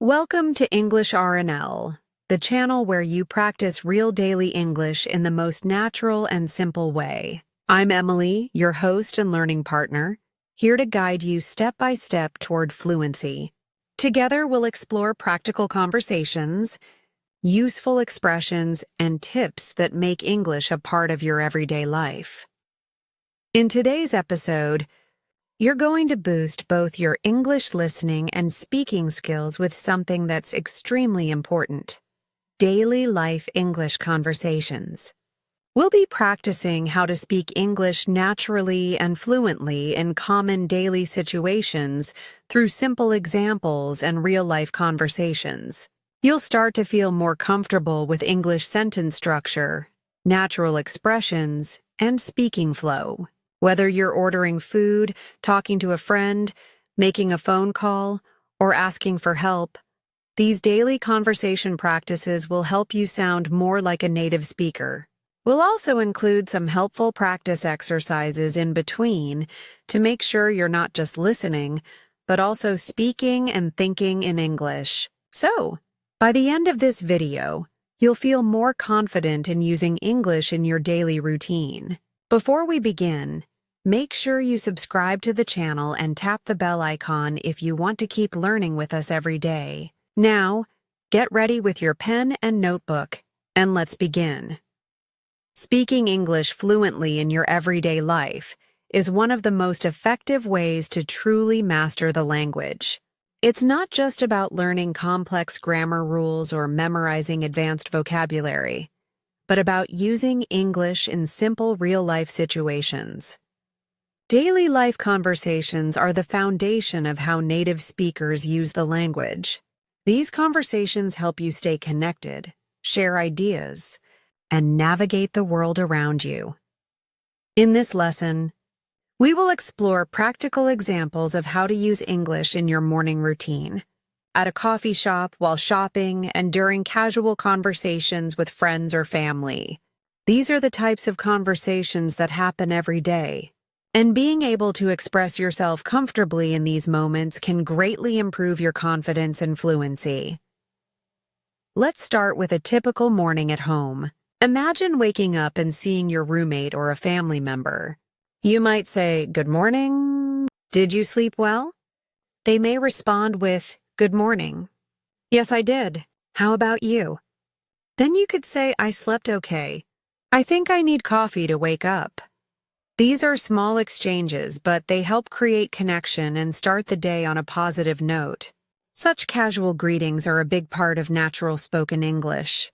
Welcome to English R&L, the channel where you practice real daily English in the most natural and simple way. I'm Emily, your host and learning partner, here to guide you step by step toward fluency. Together, we'll explore practical conversations, useful expressions, and tips that make English a part of your everyday life. In today's episode, you're going to boost both your English listening and speaking skills with something that's extremely important: daily life English conversations. We'll be practicing how to speak English naturally and fluently in common daily situations through simple examples and real-life conversations. You'll start to feel more comfortable with English sentence structure, natural expressions, and speaking flow. Whether you're ordering food, talking to a friend, making a phone call, or asking for help, these daily conversation practices will help you sound more like a native speaker. We'll also include some helpful practice exercises in between to make sure you're not just listening, but also speaking and thinking in English. So, by the end of this video, you'll feel more confident in using English in your daily routine. Before we begin, make sure you subscribe to the channel and tap the bell icon if you want to keep learning with us every day. Now, get ready with your pen and notebook, and let's begin. Speaking English fluently in your everyday life is one of the most effective ways to truly master the language. It's not just about learning complex grammar rules or memorizing advanced vocabulary, but about using English in simple real-life situations. Daily life conversations are the foundation of how native speakers use the language. These conversations help you stay connected, share ideas, and navigate the world around you. In this lesson, we will explore practical examples of how to use English in your morning routine, at a coffee shop, while shopping, and during casual conversations with friends or family. These are the types of conversations that happen every day, and being able to express yourself comfortably in these moments can greatly improve your confidence and fluency. Let's start with a typical morning at home. Imagine waking up and seeing your roommate or a family member. You might say, "Good morning. Did you sleep well?" They may respond with, "Good morning. Yes, I did. How about you?" Then you could say, "I slept okay. I think I need coffee to wake up." These are small exchanges, but they help create connection and start the day on a positive note. Such casual greetings are a big part of natural spoken English.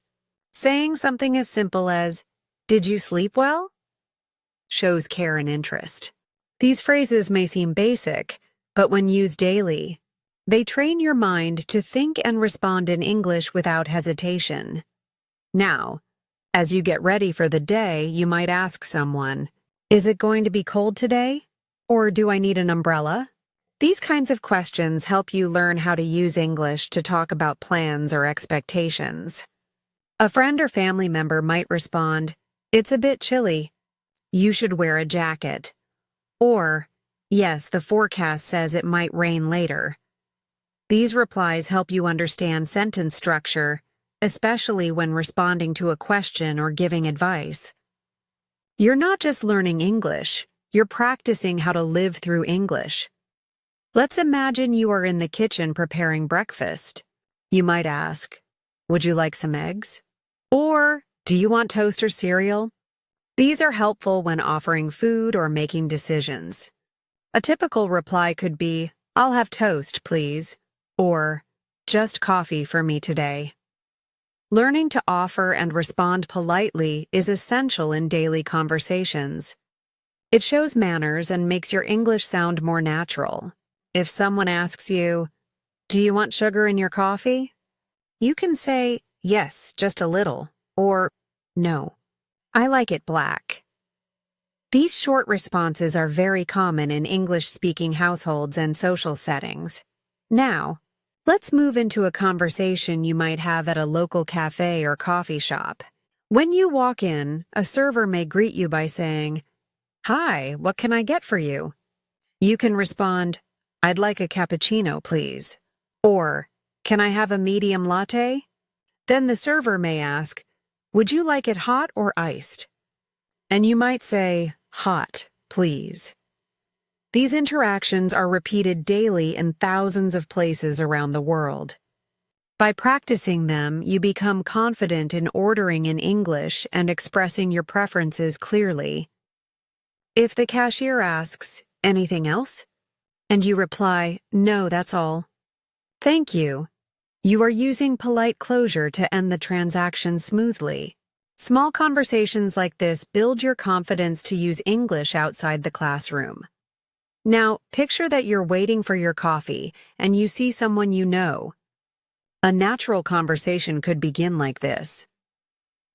Saying something as simple as, "Did you sleep well?" shows care and interest. These phrases may seem basic, but when used daily, they train your mind to think and respond in English without hesitation. Now, as you get ready for the day, you might ask someone, "Is it going to be cold today? Or do I need an umbrella?" These kinds of questions help you learn how to use English to talk about plans or expectations. A friend or family member might respond, "It's a bit chilly. You should wear a jacket." Or, "Yes, the forecast says it might rain later." These replies help you understand sentence structure, especially when responding to a question or giving advice. You're not just learning English, you're practicing how to live through English. Let's imagine you are in the kitchen preparing breakfast. You might ask, "Would you like some eggs?" Or, "Do you want toast or cereal?" These are helpful when offering food or making decisions. A typical reply could be, "I'll have toast, please," or "Just coffee for me today." Learning to offer and respond politely is essential in daily conversations. It shows manners and makes your English sound more natural. If someone asks you, "Do you want sugar in your coffee?" you can say, "Yes, just a little," or "No, I like it black." These short responses are very common in English-speaking households and social settings. Now, let's move into a conversation you might have at a local cafe or coffee shop. When you walk in, a server may greet you by saying, "Hi, what can I get for you?" You can respond, "I'd like a cappuccino, please," or "Can I have a medium latte?" Then the server may ask, "Would you like it hot or iced?" And you might say, "Hot, please." These interactions are repeated daily in thousands of places around the world. By practicing them, you become confident in ordering in English and expressing your preferences clearly. If the cashier asks, "Anything else?" and you reply, "No, that's all," "Thank you," you are using polite closure to end the transaction smoothly. Small conversations like this build your confidence to use English outside the classroom. Now, picture that you're waiting for your coffee and you see someone you know. A natural conversation could begin like this.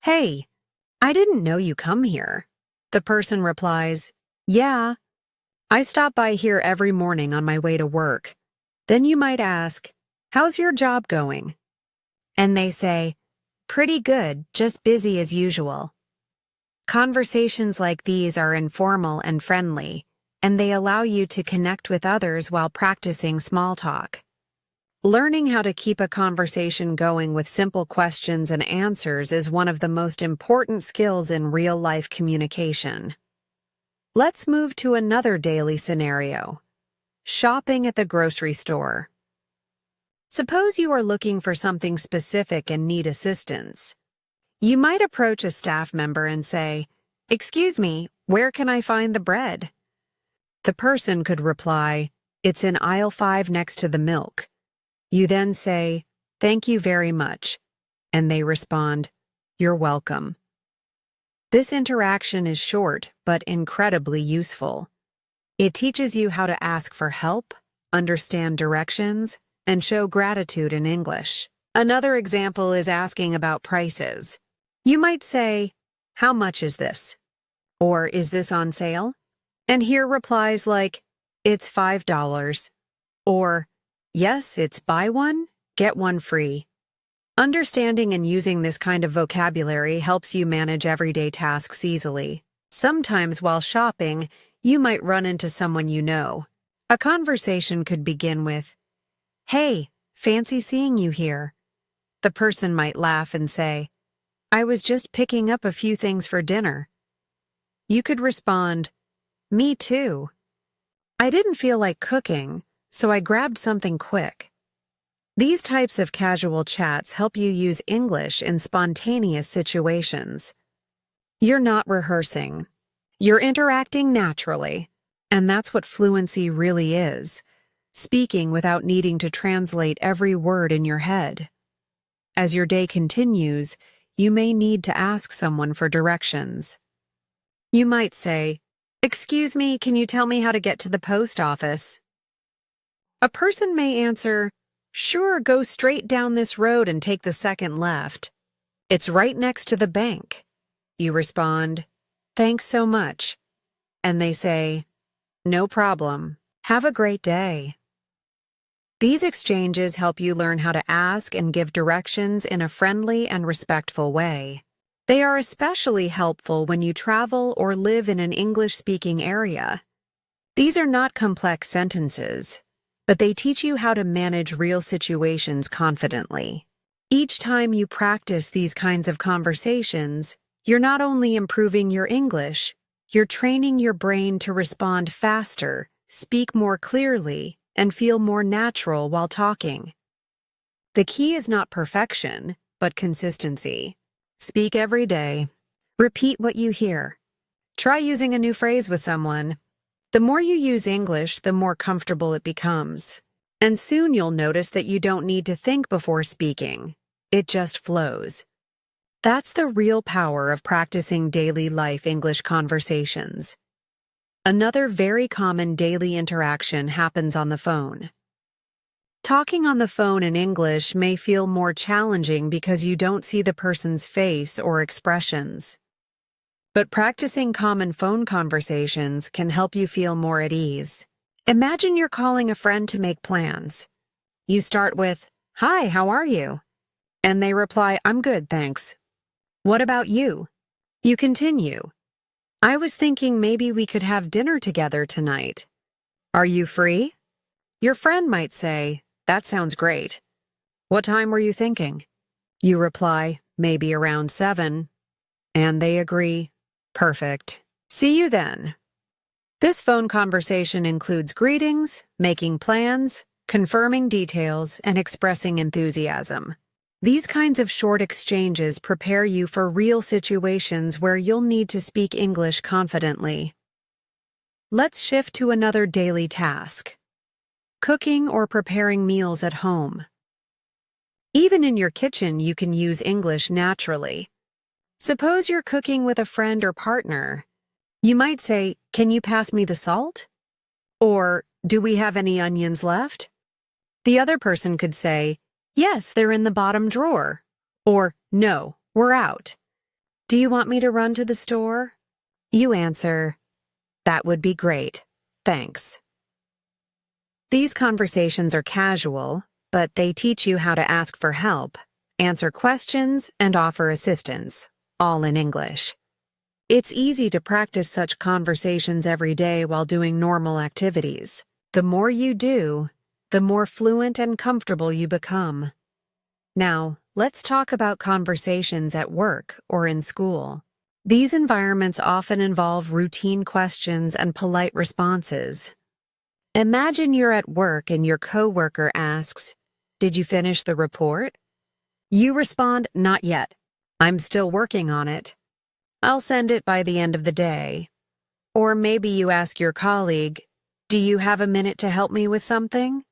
"Hey, I didn't know you come here." The person replies, "Yeah, I stop by here every morning on my way to work." Then you might ask, "How's your job going?" And they say, "Pretty good, just busy as usual." Conversations like these are informal and friendly, and they allow you to connect with others while practicing small talk. Learning how to keep a conversation going with simple questions and answers is one of the most important skills in real-life communication. Let's move to another daily scenario: shopping at the grocery store. Suppose you are looking for something specific and need assistance. You might approach a staff member and say, "Excuse me, where can I find the bread?" The person could reply, "It's in aisle 5 next to the milk." You then say, "Thank you very much," and they respond, "You're welcome." This interaction is short but incredibly useful. It teaches you how to ask for help, understand directions, and show gratitude in English. Another example is asking about prices. You might say, "How much is this?" Or, "Is this on sale?" And hear replies like, "It's $5," or, "Yes, it's buy one, get one free." Understanding and using this kind of vocabulary helps you manage everyday tasks easily. Sometimes while shopping, you might run into someone you know. A conversation could begin with, "Hey, fancy seeing you here." The person might laugh and say, "I was just picking up a few things for dinner." You could respond, "Me too. I didn't feel like cooking, so I grabbed something quick." These types of casual chats help you use English in spontaneous situations. You're not rehearsing. You're interacting naturally, and that's what fluency really is, speaking without needing to translate every word in your head. As your day continues, you may need to ask someone for directions. You might say, "Excuse me, can you tell me how to get to the post office?" A person may answer, "Sure, go straight down this road and take the second left. It's right next to the bank." You respond, "Thanks so much." And they say, "No problem. Have a great day." These exchanges help you learn how to ask and give directions in a friendly and respectful way. They are especially helpful when you travel or live in an English-speaking area. These are not complex sentences, but they teach you how to manage real situations confidently. Each time you practice these kinds of conversations, you're not only improving your English, you're training your brain to respond faster, speak more clearly, and feel more natural while talking. The key is not perfection, but consistency. Speak every day. Repeat what you hear. Try using a new phrase with someone. The more you use English, the more comfortable it becomes. And soon you'll notice that you don't need to think before speaking. It just flows. That's the real power of practicing daily life English conversations. Another very common daily interaction happens on the phone. Talking on the phone in English may feel more challenging because you don't see the person's face or expressions. But practicing common phone conversations can help you feel more at ease. Imagine you're calling a friend to make plans. You start with, "Hi, how are you?" And they reply, "I'm good, thanks." "What about you?" You continue, "I was thinking maybe we could have dinner together tonight. Are you free?" Your friend might say, "That sounds great." What time were you thinking? You reply, maybe around 7. And they agree, perfect. See you then. This phone conversation includes greetings, making plans, confirming details, and expressing enthusiasm. These kinds of short exchanges prepare you for real situations where you'll need to speak English confidently. Let's shift to another daily task: cooking or preparing meals at home. Even in your kitchen, you can use English naturally. Suppose you're cooking with a friend or partner. You might say, "Can you pass me the salt?" Or, "Do we have any onions left?" The other person could say, "Yes, they're in the bottom drawer." Or, "No, we're out." "Do you want me to run to the store?" You answer, "That would be great. Thanks." These conversations are casual, but they teach you how to ask for help, answer questions, and offer assistance, all in English. It's easy to practice such conversations every day while doing normal activities. The more you do, the more fluent and comfortable you become. Now, let's talk about conversations at work or in school. These environments often involve routine questions and polite responses. Imagine you're at work and your coworker asks, "Did you finish the report?" You respond, "Not yet. I'm still working on it. I'll send it by the end of the day." Or maybe you ask your colleague, "Do you have a minute to help me with something?"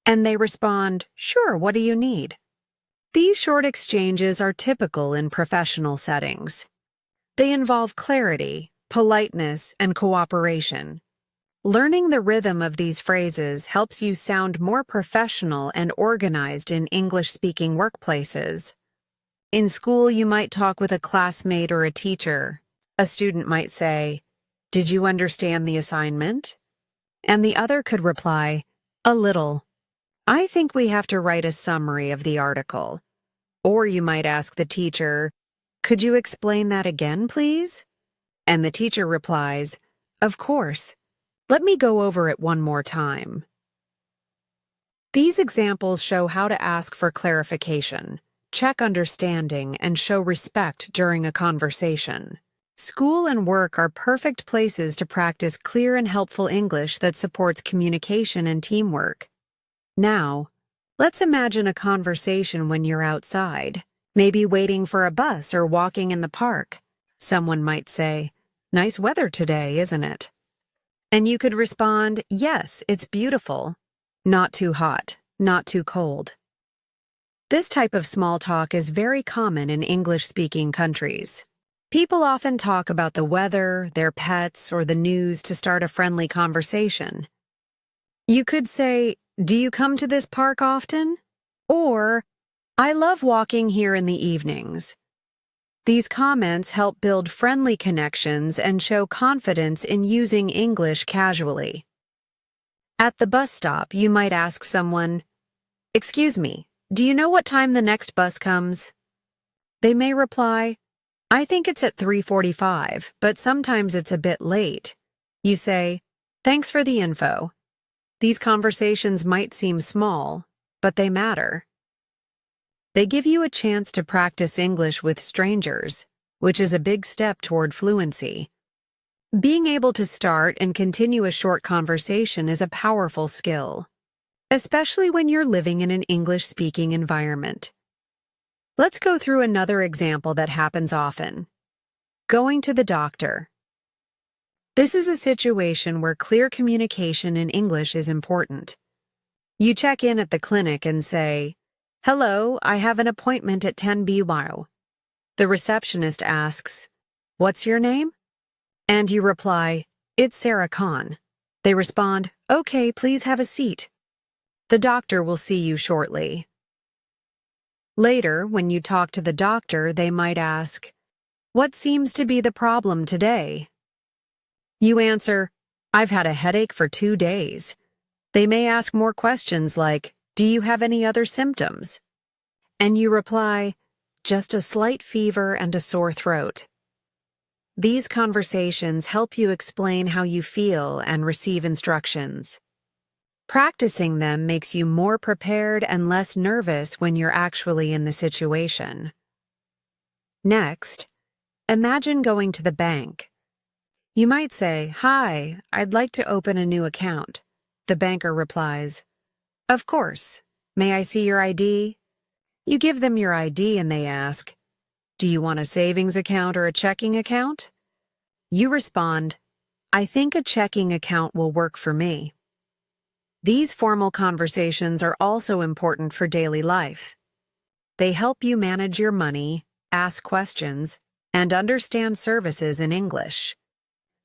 And they respond, "Sure, what do you need?" These short exchanges are typical in professional settings. They involve clarity, politeness, and cooperation. Learning the rhythm of these phrases helps you sound more professional and organized in English-speaking workplaces. In school, you might talk with a classmate or a teacher. A student might say, "Did you understand the assignment?" And the other could reply, "A little. I think we have to write a summary of the article." Or you might ask the teacher, "Could you explain that again, please?" And the teacher replies, "Of course. Let me go over it one more time." These examples show how to ask for clarification, check understanding, and show respect during a conversation. School and work are perfect places to practice clear and helpful English that supports communication and teamwork. Now, let's imagine a conversation when you're outside, maybe waiting for a bus or walking in the park. Someone might say, "Nice weather today, isn't it?" And you could respond, "Yes, it's beautiful. Not too hot, not too cold." This type of small talk is very common in English-speaking countries. People often talk about the weather, their pets, or the news to start a friendly conversation. You could say, "Do you come to this park often?" Or, "I love walking here in the evenings." These comments help build friendly connections and show confidence in using English casually. At the bus stop, you might ask someone, "Excuse me, do you know what time the next bus comes?" They may reply, "I think it's at 3:45, but sometimes it's a bit late." You say, "Thanks for the info." These conversations might seem small, but they matter. They give you a chance to practice English with strangers, which is a big step toward fluency. Being able to start and continue a short conversation is a powerful skill, especially when you're living in an English-speaking environment. Let's go through another example that happens often: going to the doctor. This is a situation where clear communication in English is important. You check in at the clinic and say, "Hello, I have an appointment at 10 BY. The receptionist asks, "What's your name?" And you reply, "It's Sarah Khan." They respond, "Okay, please have a seat. The doctor will see you shortly." Later, when you talk to the doctor, they might ask, "What seems to be the problem today?" You answer, "I've had a headache for 2 days." They may ask more questions like, "Do you have any other symptoms?" And you reply, "Just a slight fever and a sore throat." These conversations help you explain how you feel and receive instructions. Practicing them makes you more prepared and less nervous when you're actually in the situation. Next, imagine going to the bank. You might say, "Hi, I'd like to open a new account." The banker replies, "Of course. May I see your ID?" You give them your ID and they ask, "Do you want a savings account or a checking account?" You respond, "I think a checking account will work for me." These formal conversations are also important for daily life. They help you manage your money, ask questions, and understand services in English.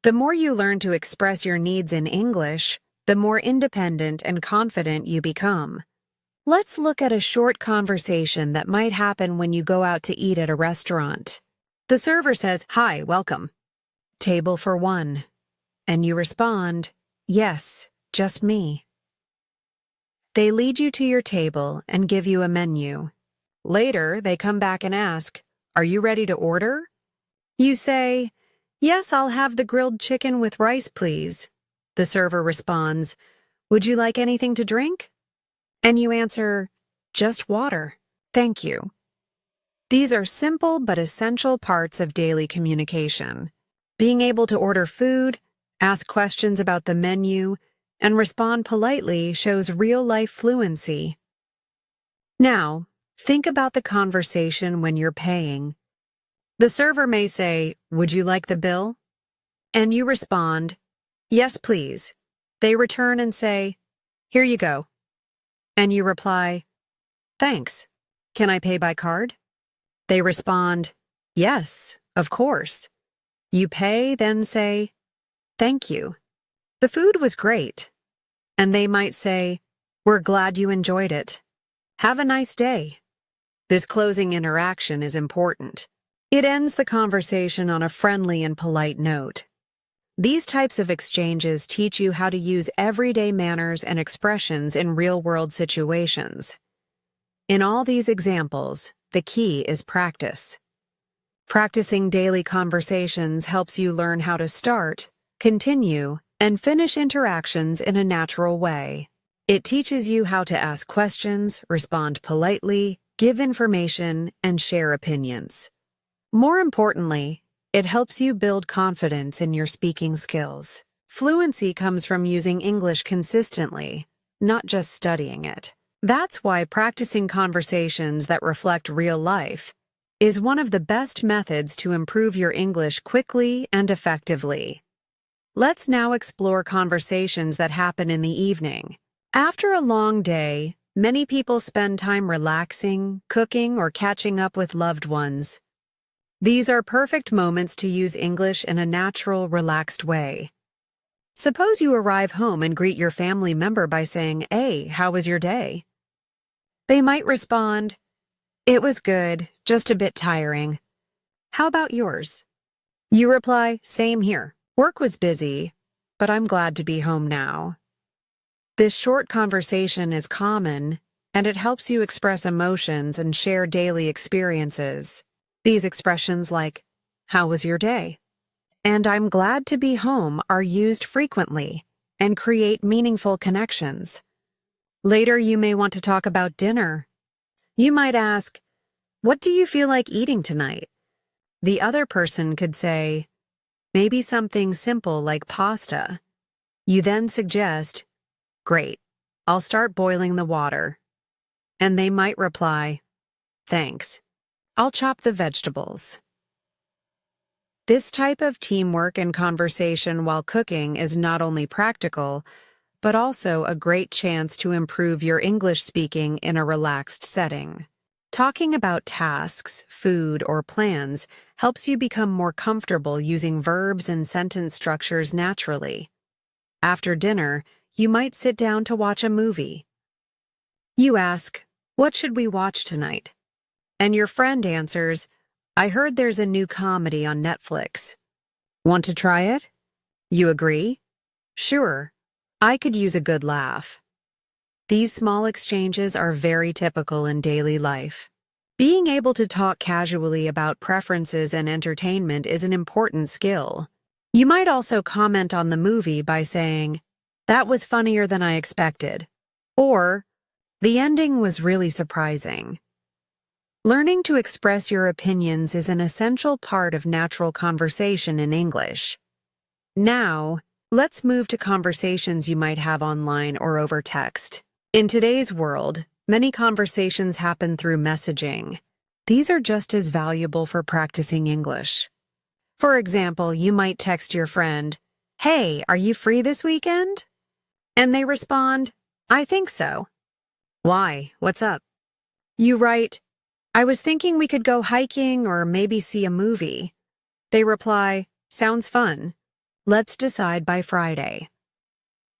The more you learn to express your needs in English, the more independent and confident you become. Let's look at a short conversation that might happen when you go out to eat at a restaurant. The server says, "Hi, welcome. Table for one." And you respond, "Yes, just me." They lead you to your table and give you a menu. Later, they come back and ask, "Are you ready to order?" You say, "Yes, I'll have the grilled chicken with rice, please." The server responds, "Would you like anything to drink?" And you answer, "Just water. Thank you." These are simple but essential parts of daily communication. Being able to order food, ask questions about the menu, and respond politely shows real-life fluency. Now, think about the conversation when you're paying. The server may say, "Would you like the bill?" And you respond, "Yes, please." They return and say, "Here you go." And you reply, "Thanks. Can I pay by card?" They respond, "Yes, of course." You pay, then say, "Thank you. The food was great." And they might say, "We're glad you enjoyed it. Have a nice day." This closing interaction is important. It ends the conversation on a friendly and polite note. These types of exchanges teach you how to use everyday manners and expressions in real-world situations. In all these examples, the key is practice. Practicing daily conversations helps you learn how to start, continue, and finish interactions in a natural way. It teaches you how to ask questions, respond politely, give information, and share opinions. More importantly, it helps you build confidence in your speaking skills. Fluency comes from using English consistently, not just studying it. That's why practicing conversations that reflect real life is one of the best methods to improve your English quickly and effectively. Let's now explore conversations that happen in the evening. After a long day, many people spend time relaxing, cooking, or catching up with loved ones. These are perfect moments to use English in a natural, relaxed way. Suppose you arrive home and greet your family member by saying, "Hey, how was your day?" They might respond, "It was good, just a bit tiring. How about yours?" You reply, "Same here. Work was busy, but I'm glad to be home now." This short conversation is common, and it helps you express emotions and share daily experiences. These expressions like, "How was your day?" and "I'm glad to be home" are used frequently and create meaningful connections. Later, you may want to talk about dinner. You might ask, "What do you feel like eating tonight?" The other person could say, "Maybe something simple like pasta." You then suggest, "Great, I'll start boiling the water." And they might reply, "Thanks, I'll chop the vegetables." This type of teamwork and conversation while cooking is not only practical, but also a great chance to improve your English speaking in a relaxed setting. Talking about tasks, food, or plans helps you become more comfortable using verbs and sentence structures naturally. After dinner, you might sit down to watch a movie. You ask, "What should we watch tonight?" And your friend answers, "I heard there's a new comedy on Netflix. Want to try it?" You agree? "Sure, I could use a good laugh." These small exchanges are very typical in daily life. Being able to talk casually about preferences and entertainment is an important skill. You might also comment on the movie by saying, That was funnier than I expected. Or, the ending was really surprising. Learning to express your opinions is an essential part of natural conversation in English. Now, let's move to conversations you might have online or over text. In today's world, many conversations happen through messaging. These are just as valuable for practicing English. For example, you might text your friend, "Hey, are you free this weekend?" And they respond, "I think so." "Why? What's up?" You write, "I was thinking we could go hiking or maybe see a movie." They reply, "Sounds fun. Let's decide by Friday."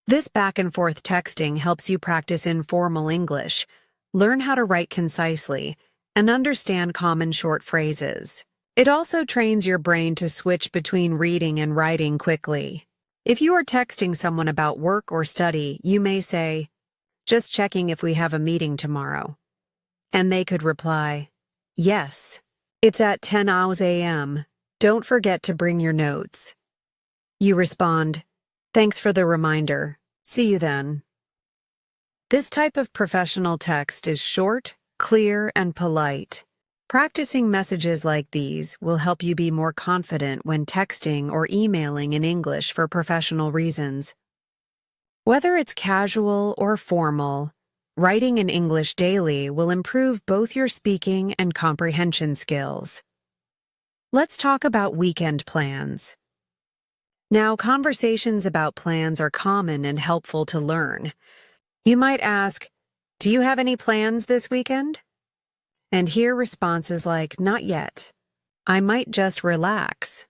This back-and-forth texting helps you practice informal English, learn how to write concisely, and understand common short phrases. It also trains your brain to switch between reading and writing quickly. If you are texting someone about work or study, you may say, "Just checking if we have a meeting tomorrow." And they could reply, "Yes, it's at 10 a.m. Don't forget to bring your notes." You respond, "Thanks for the reminder. See you then." This type of professional text is short, clear, and polite. Practicing messages like these will help you be more confident when texting or emailing in English for professional reasons. Whether it's casual or formal, writing in English daily will improve both your speaking and comprehension skills. Let's talk about weekend plans. Now, conversations about plans are common and helpful to learn. You might ask, "Do you have any plans this weekend?" And hear responses like, "Not yet. I might just relax."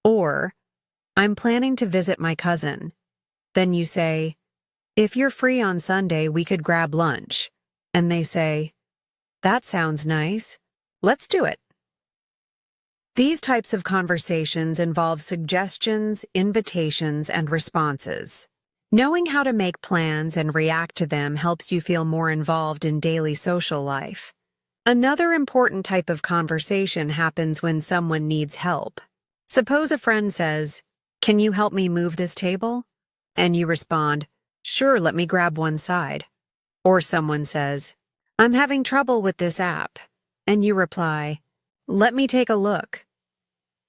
Or, "I'm planning to visit my cousin." Then you say, "If you're free on Sunday, we could grab lunch." And they say, "That sounds nice. Let's do it." These types of conversations involve suggestions, invitations, and responses. Knowing how to make plans and react to them helps you feel more involved in daily social life. Another important type of conversation happens when someone needs help. Suppose a friend says, "Can you help me move this table?" And you respond, "Sure, let me grab one side." Or someone says, "I'm having trouble with this app." And you reply, "Let me take a look."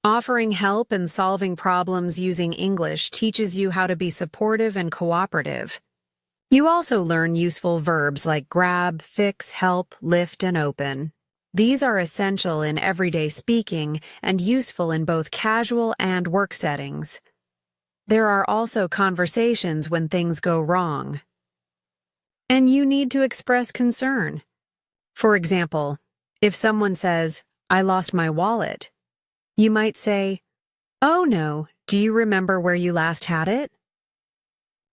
Offering help and solving problems using English teaches you how to be supportive and cooperative. You also learn useful verbs like grab, fix, help, lift, and open. These are essential in everyday speaking and useful in both casual and work settings. There are also conversations when things go wrong, and you need to express concern. For example, if someone says, "I lost my wallet," you might say, "Oh no, do you remember where you last had it?"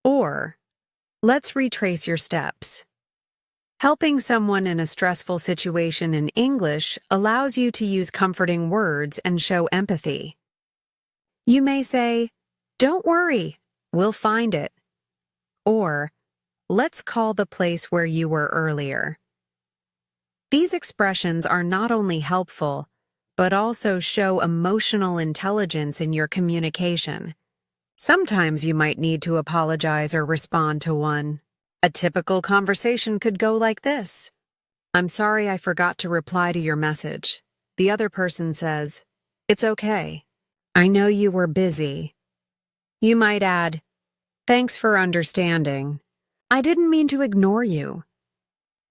Or, "Let's retrace your steps." Helping someone in a stressful situation in English allows you to use comforting words and show empathy. You may say, "Don't worry, we'll find it." Or, "Let's call the place where you were earlier." These expressions are not only helpful, but also show emotional intelligence in your communication. Sometimes you might need to apologize or respond to one. A typical conversation could go like this. "I'm sorry I forgot to reply to your message." The other person says, "It's okay. I know you were busy." You might add, "Thanks for understanding. I didn't mean to ignore you."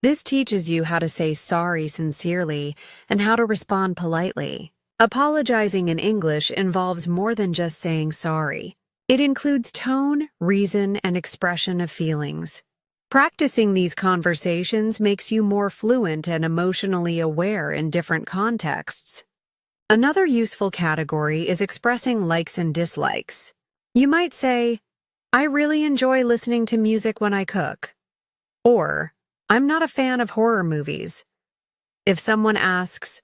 This teaches you how to say sorry sincerely and how to respond politely. Apologizing in English involves more than just saying sorry. It includes tone, reason, and expression of feelings. Practicing these conversations makes you more fluent and emotionally aware in different contexts. Another useful category is expressing likes and dislikes. You might say, "I really enjoy listening to music when I cook." Or, "I'm not a fan of horror movies." If someone asks,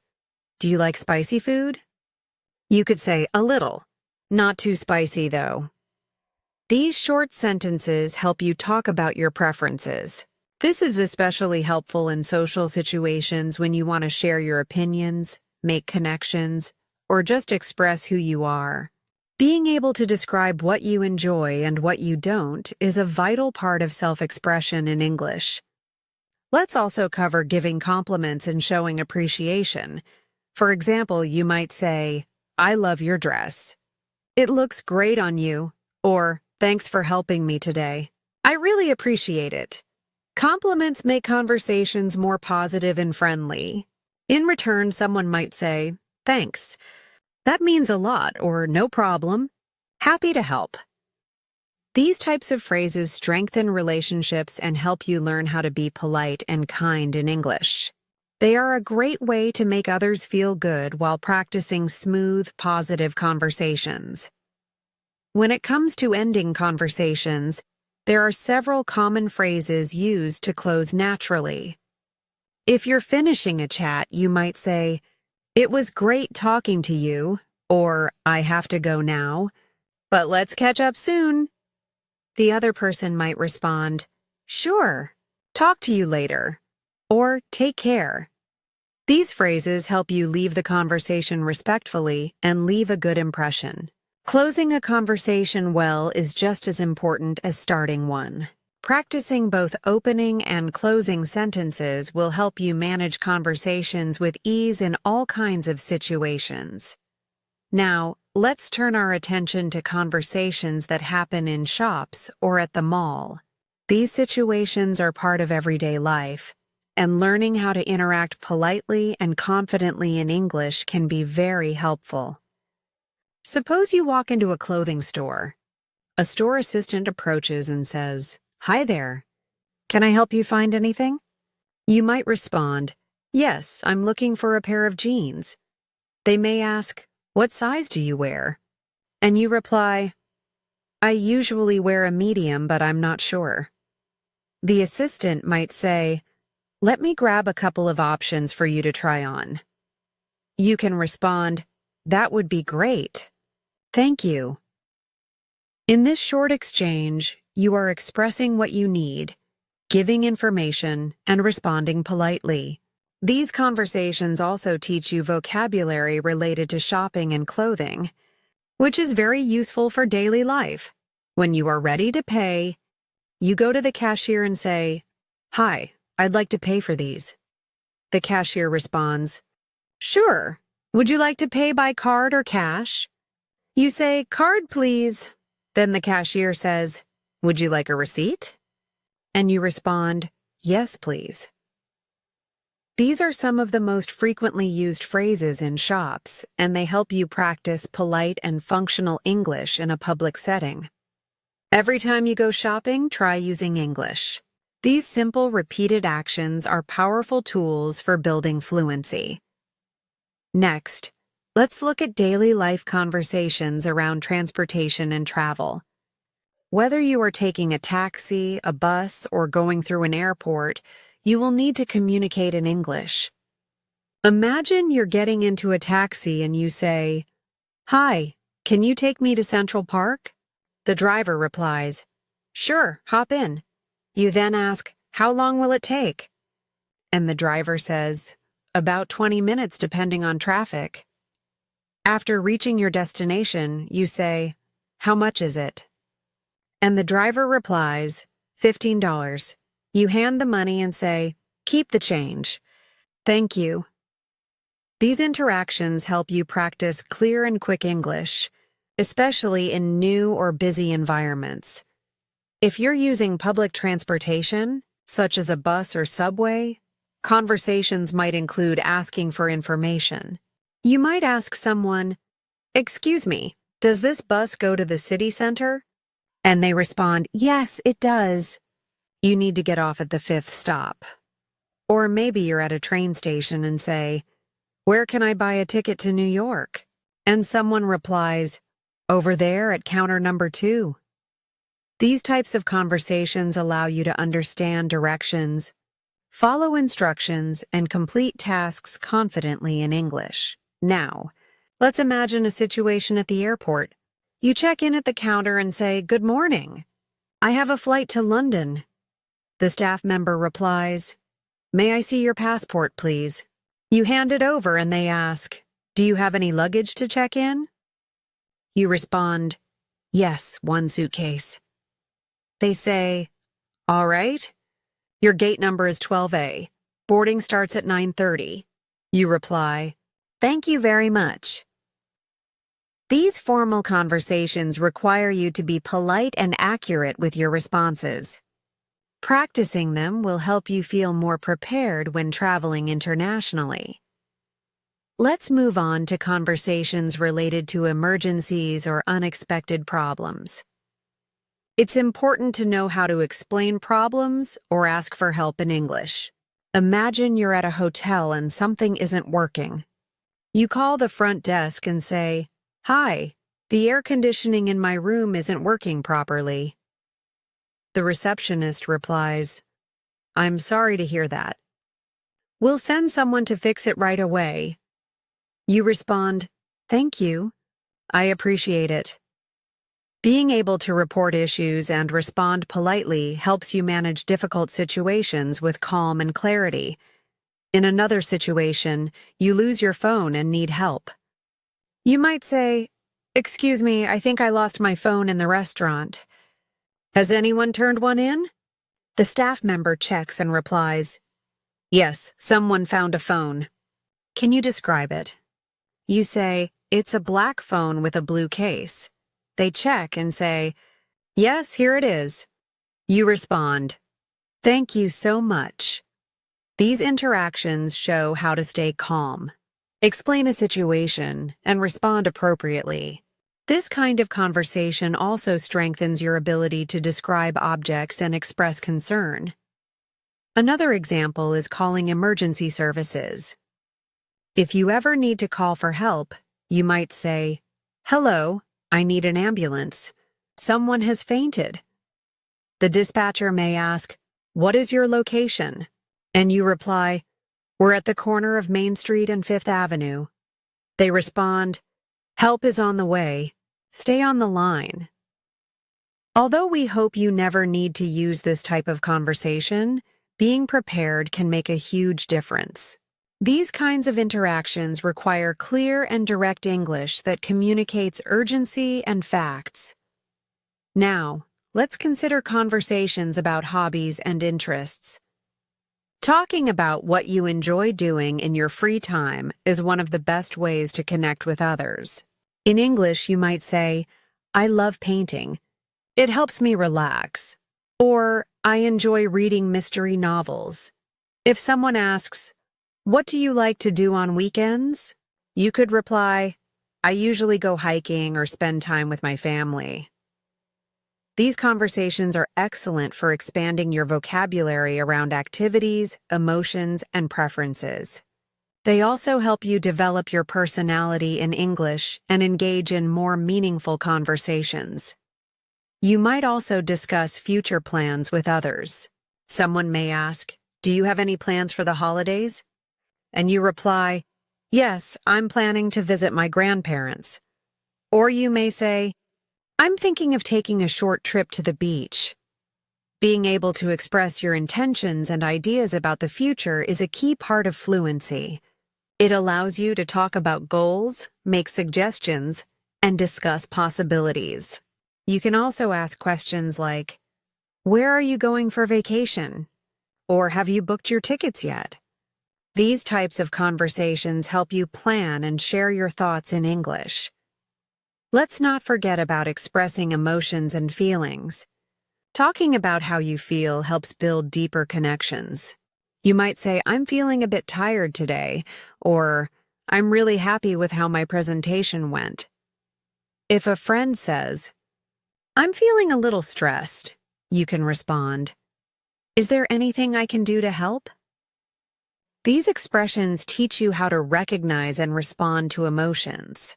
"Do you like spicy food?" you could say, "A little. Not too spicy, though." These short sentences help you talk about your preferences. This is especially helpful in social situations when you want to share your opinions, make connections, or just express who you are. Being able to describe what you enjoy and what you don't is a vital part of self-expression in English. Let's also cover giving compliments and showing appreciation. For example, you might say, "I love your dress." "It looks great on you," or "Thanks for helping me today. I really appreciate it." Compliments make conversations more positive and friendly. In return, someone might say, "Thanks. That means a lot," or "No problem. Happy to help." These types of phrases strengthen relationships and help you learn how to be polite and kind in English. They are a great way to make others feel good while practicing smooth, positive conversations. When it comes to ending conversations, there are several common phrases used to close naturally. If you're finishing a chat, you might say, "It was great talking to you," or "I have to go now, but let's catch up soon." The other person might respond, "Sure, talk to you later," or "Take care." These phrases help you leave the conversation respectfully and leave a good impression. Closing a conversation well is just as important as starting one. Practicing both opening and closing sentences will help you manage conversations with ease in all kinds of situations. Now, let's turn our attention to conversations that happen in shops or at the mall. These situations are part of everyday life, and learning how to interact politely and confidently in English can be very helpful. Suppose you walk into a clothing store. A store assistant approaches and says, "Hi there. Can I help you find anything?" You might respond, "Yes, I'm looking for a pair of jeans." They may ask, "What size do you wear?" And you reply, "I usually wear a medium, but I'm not sure." The assistant might say, "Let me grab a couple of options for you to try on." You can respond, "That would be great. Thank you." In this short exchange, you are expressing what you need, giving information, and responding politely. These conversations also teach you vocabulary related to shopping and clothing, which is very useful for daily life. When you are ready to pay, you go to the cashier and say, "Hi, I'd like to pay for these." The cashier responds, "Sure. Would you like to pay by card or cash?" You say, "Card, please." Then the cashier says, "Would you like a receipt?" And you respond, "Yes, please." These are some of the most frequently used phrases in shops, and they help you practice polite and functional English in a public setting. Every time you go shopping, try using English. These simple, repeated actions are powerful tools for building fluency. Next, let's look at daily life conversations around transportation and travel. Whether you are taking a taxi, a bus, or going through an airport, you will need to communicate in English. Imagine you're getting into a taxi and you say, "Hi, can you take me to Central Park?" The driver replies, "Sure, hop in." You then ask, "How long will it take?" And the driver says, "About 20 minutes depending on traffic." After reaching your destination, you say, "How much is it?" And the driver replies, $15. You hand the money and say, "Keep the change." Thank you. These interactions help you practice clear and quick English, especially in new or busy environments. If you're using public transportation, such as a bus or subway, conversations might include asking for information. You might ask someone, "Excuse me, does this bus go to the city center?" And they respond, "Yes, it does." You need to get off at the 5th stop. Or maybe you're at a train station and say, "Where can I buy a ticket to New York?" And someone replies, "Over there at counter number 2. These types of conversations allow you to understand directions, follow instructions, and complete tasks confidently in English. Now, let's imagine a situation at the airport. You check in at the counter and say, "Good morning. I have a flight to London." The staff member replies, "May I see your passport, please?" You hand it over and they ask, "Do you have any luggage to check in?" You respond, "Yes, one suitcase." They say, "All right. Your gate number is 12A. Boarding starts at 9:30. You reply, "Thank you very much." These formal conversations require you to be polite and accurate with your responses. Practicing them will help you feel more prepared when traveling internationally. Let's move on to conversations related to emergencies or unexpected problems. It's important to know how to explain problems or ask for help in English. Imagine you're at a hotel and something isn't working. You call the front desk and say, "Hi, the air conditioning in my room isn't working properly." The receptionist replies, "I'm sorry to hear that. We'll send someone to fix it right away." You respond, "Thank you. I appreciate it." Being able to report issues and respond politely helps you manage difficult situations with calm and clarity. In another situation, you lose your phone and need help. You might say, "Excuse me, I think I lost my phone in the restaurant. Has anyone turned one in?" The staff member checks and replies, "Yes, someone found a phone." Can you describe it? You say, "It's a black phone with a blue case." They check and say, "Yes, here it is." You respond, "Thank you so much." These interactions show how to stay calm. Explain a situation and respond appropriately. This kind of conversation also strengthens your ability to describe objects and express concern. Another example is calling emergency services. If you ever need to call for help, you might say, "Hello, I need an ambulance. Someone has fainted." The dispatcher may ask, "What is your location?" And you reply, "We're at the corner of Main Street and Fifth Avenue." They respond, "Help is on the way. Stay on the line." Although we hope you never need to use this type of conversation, being prepared can make a huge difference. These kinds of interactions require clear and direct English that communicates urgency and facts. Now, let's consider conversations about hobbies and interests. Talking about what you enjoy doing in your free time is one of the best ways to connect with others. In English, you might say, "I love painting. It helps me relax." Or, "I enjoy reading mystery novels." If someone asks, "What do you like to do on weekends?" you could reply, "I usually go hiking or spend time with my family." These conversations are excellent for expanding your vocabulary around activities, emotions, and preferences. They also help you develop your personality in English and engage in more meaningful conversations. You might also discuss future plans with others. Someone may ask, "Do you have any plans for the holidays?" And you reply, "Yes, I'm planning to visit my grandparents." Or you may say, "I'm thinking of taking a short trip to the beach." Being able to express your intentions and ideas about the future is a key part of fluency. It allows you to talk about goals, make suggestions, and discuss possibilities. You can also ask questions like, "Where are you going for vacation?" Or, "Have you booked your tickets yet?" These types of conversations help you plan and share your thoughts in English. Let's not forget about expressing emotions and feelings. Talking about how you feel helps build deeper connections. You might say, "I'm feeling a bit tired today," or "I'm really happy with how my presentation went." If a friend says, "I'm feeling a little stressed," you can respond, "Is there anything I can do to help?" These expressions teach you how to recognize and respond to emotions.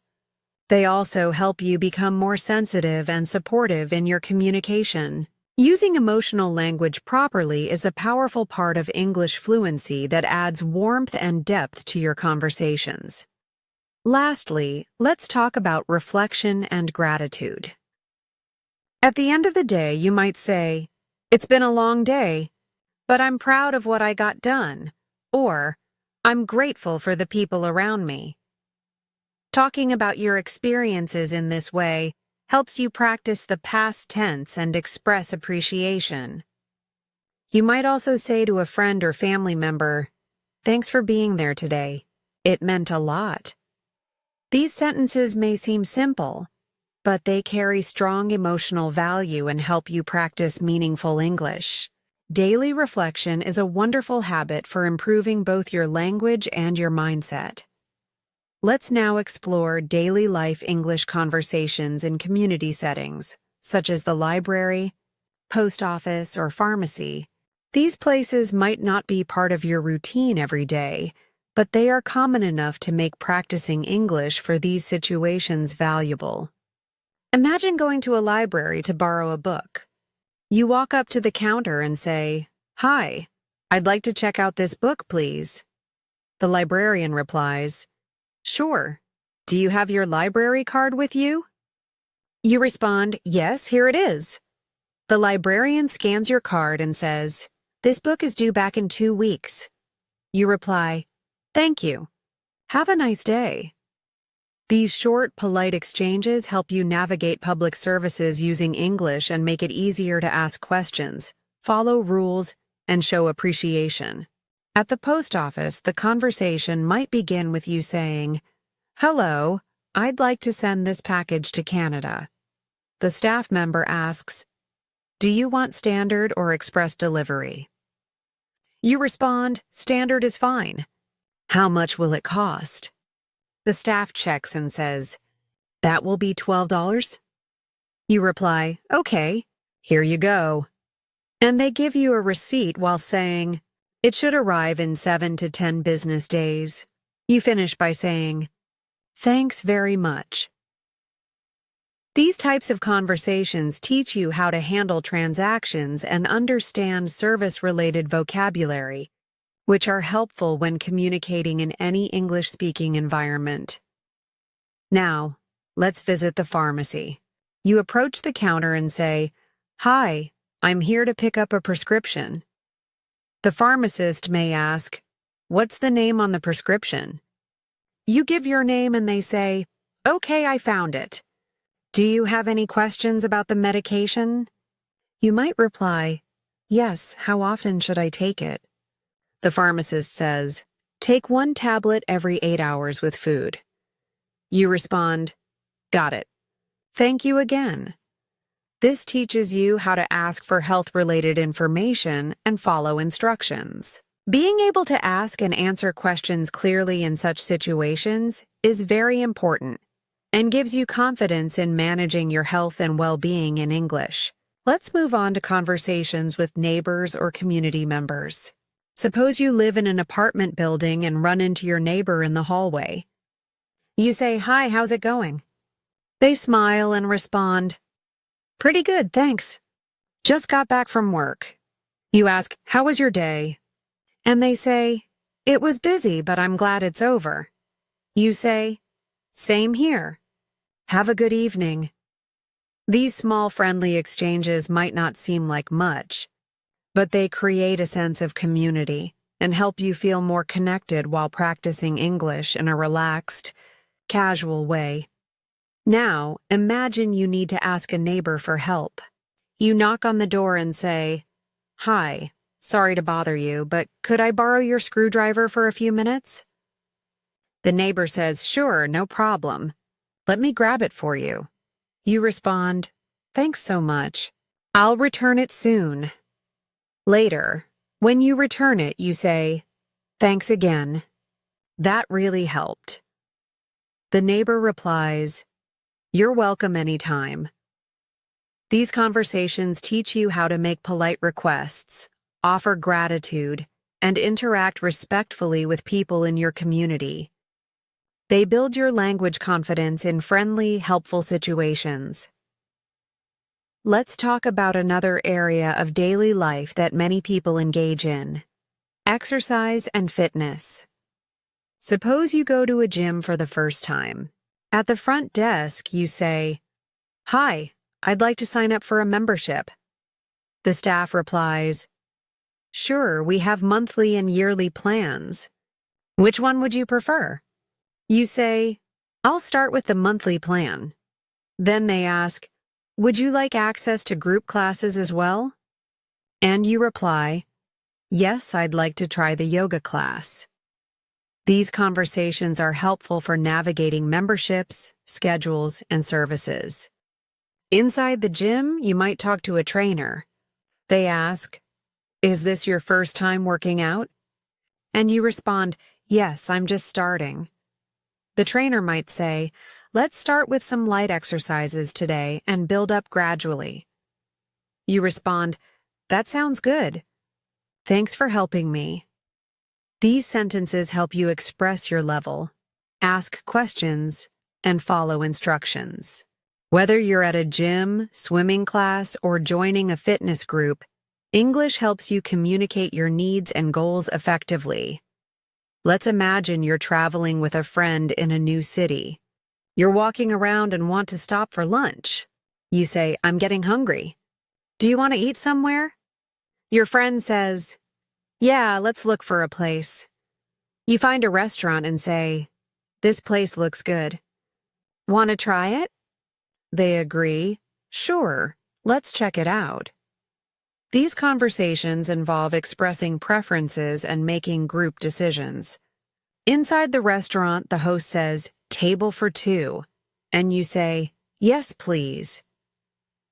They also help you become more sensitive and supportive in your communication. Using emotional language properly is a powerful part of English fluency that adds warmth and depth to your conversations. Lastly, let's talk about reflection and gratitude. At the end of the day, you might say, "It's been a long day, but I'm proud of what I got done," or "I'm grateful for the people around me." Talking about your experiences in this way helps you practice the past tense and express appreciation. You might also say to a friend or family member, "Thanks for being there today. It meant a lot." These sentences may seem simple, but they carry strong emotional value and help you practice meaningful English. Daily reflection is a wonderful habit for improving both your language and your mindset. Let's now explore daily life English conversations in community settings, such as the library, post office, or pharmacy. These places might not be part of your routine every day, but they are common enough to make practicing English for these situations valuable. Imagine going to a library to borrow a book. You walk up to the counter and say, "Hi, I'd like to check out this book, please." The librarian replies, "Sure. Do you have your library card with you?" You respond, "Yes, here it is." The librarian scans your card and says, "This book is due back in 2 weeks." You reply, "Thank you. Have a nice day." These short, polite exchanges help you navigate public services using English and make it easier to ask questions, follow rules, and show appreciation. At the post office, the conversation might begin with you saying, "Hello, I'd like to send this package to Canada." The staff member asks, "Do you want standard or express delivery?" You respond, "Standard is fine." "How much will it cost?" The staff checks and says, "That will be $12. You reply, "Okay, here you go." And they give you a receipt while saying, "It should arrive in 7 to 10 business days." You finish by saying, "Thanks very much." These types of conversations teach you how to handle transactions and understand service-related vocabulary, which are helpful when communicating in any English-speaking environment. Now, let's visit the pharmacy. You approach the counter and say, "Hi, I'm here to pick up a prescription." The pharmacist may ask, "What's the name on the prescription?" You give your name and they say, "Okay, I found it. Do you have any questions about the medication?" You might reply, "Yes, how often should I take it?" The pharmacist says, "Take 1 tablet every 8 hours with food." You respond, "Got it. Thank you again." This teaches you how to ask for health-related information and follow instructions. Being able to ask and answer questions clearly in such situations is very important and gives you confidence in managing your health and well-being in English. Let's move on to conversations with neighbors or community members. Suppose you live in an apartment building and run into your neighbor in the hallway. You say, "Hi, how's it going?" They smile and respond, "Pretty good, thanks. Just got back from work." You ask, "How was your day?" And they say, "It was busy, but I'm glad it's over." You say, "Same here. Have a good evening." These small friendly exchanges might not seem like much, but they create a sense of community and help you feel more connected while practicing English in a relaxed, casual way. Now, imagine you need to ask a neighbor for help. You knock on the door and say, "Hi, sorry to bother you, but could I borrow your screwdriver for a few minutes?" The neighbor says, "Sure, no problem. Let me grab it for you." You respond, "Thanks so much. I'll return it soon." Later, when you return it, you say, "Thanks again. That really helped." The neighbor replies, "You're welcome anytime." These conversations teach you how to make polite requests, offer gratitude, and interact respectfully with people in your community. They build your language confidence in friendly, helpful situations. Let's talk about another area of daily life that many people engage in: exercise and fitness. Suppose you go to a gym for the first time. At the front desk, you say, "Hi, I'd like to sign up for a membership." The staff replies, "Sure, we have monthly and yearly plans. Which one would you prefer?" You say, I'll start with the monthly plan. Then they ask, would you like access to group classes as well? And you reply, yes, I'd like to try the yoga class. These conversations are helpful for navigating memberships, schedules, and services. Inside the gym, you might talk to a trainer. They ask, is this your first time working out? And you respond, yes, I'm just starting. The trainer might say, let's start with some light exercises today and build up gradually. You respond, that sounds good. Thanks for helping me. These sentences help you express your level, ask questions, and follow instructions. Whether you're at a gym, swimming class, or joining a fitness group, English helps you communicate your needs and goals effectively. Let's imagine you're traveling with a friend in a new city. You're walking around and want to stop for lunch. You say, I'm getting hungry. Do you want to eat somewhere? Your friend says, yeah, let's look for a place. You find a restaurant and say, this place looks good. Want to try it? They agree, sure, let's check it out. These conversations involve expressing preferences and making group decisions. Inside the restaurant, the host says, table for two, and you say, yes, please.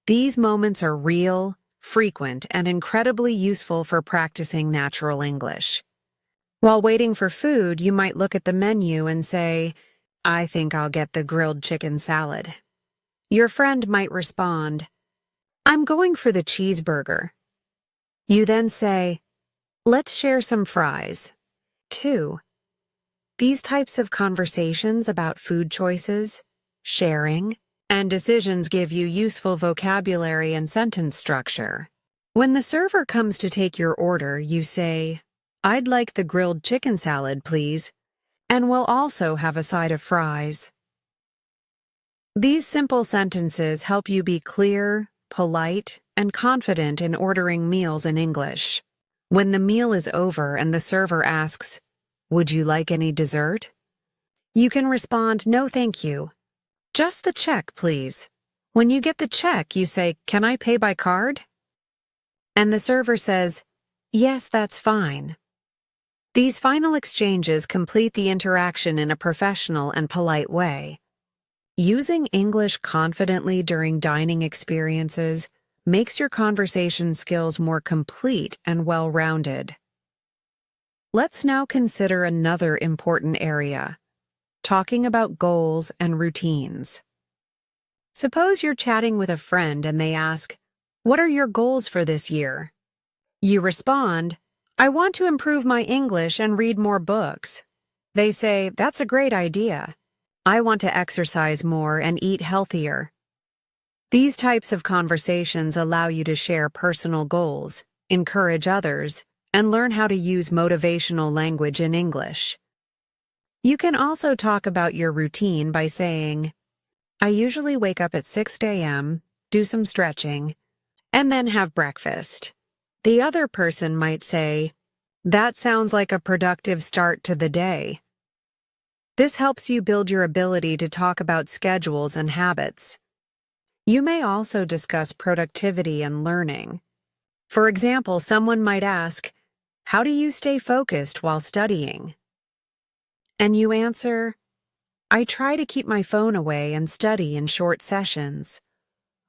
These moments are real, frequent, and incredibly useful for practicing natural English. While waiting for food, you might look at the menu and say, I think I'll get the grilled chicken salad. Your friend might respond, I'm going for the cheeseburger. You then say, let's share some fries. 2. These types of conversations about food choices, sharing, and decisions give you useful vocabulary and sentence structure. When the server comes to take your order, you say, I'd like the grilled chicken salad, please, and we'll also have a side of fries. These simple sentences help you be clear, polite, and confident in ordering meals in English. When the meal is over and the server asks, would you like any dessert? You can respond, no thank you. Just the check, please. When you get the check, you say, can I pay by card? And the server says, yes, that's fine. These final exchanges complete the interaction in a professional and polite way. Using English confidently during dining experiences makes your conversation skills more complete and well-rounded. Let's now consider another important area, talking about goals and routines. Suppose you're chatting with a friend and they ask, what are your goals for this year? You respond, I want to improve my English and read more books. They say, that's a great idea. I want to exercise more and eat healthier. These types of conversations allow you to share personal goals, encourage others, and learn how to use motivational language in English. You can also talk about your routine by saying, I usually wake up at 6 a.m., do some stretching, and then have breakfast. The other person might say, that sounds like a productive start to the day. This helps you build your ability to talk about schedules and habits. You may also discuss productivity and learning. For example, someone might ask, how do you stay focused while studying? And you answer, I try to keep my phone away and study in short sessions.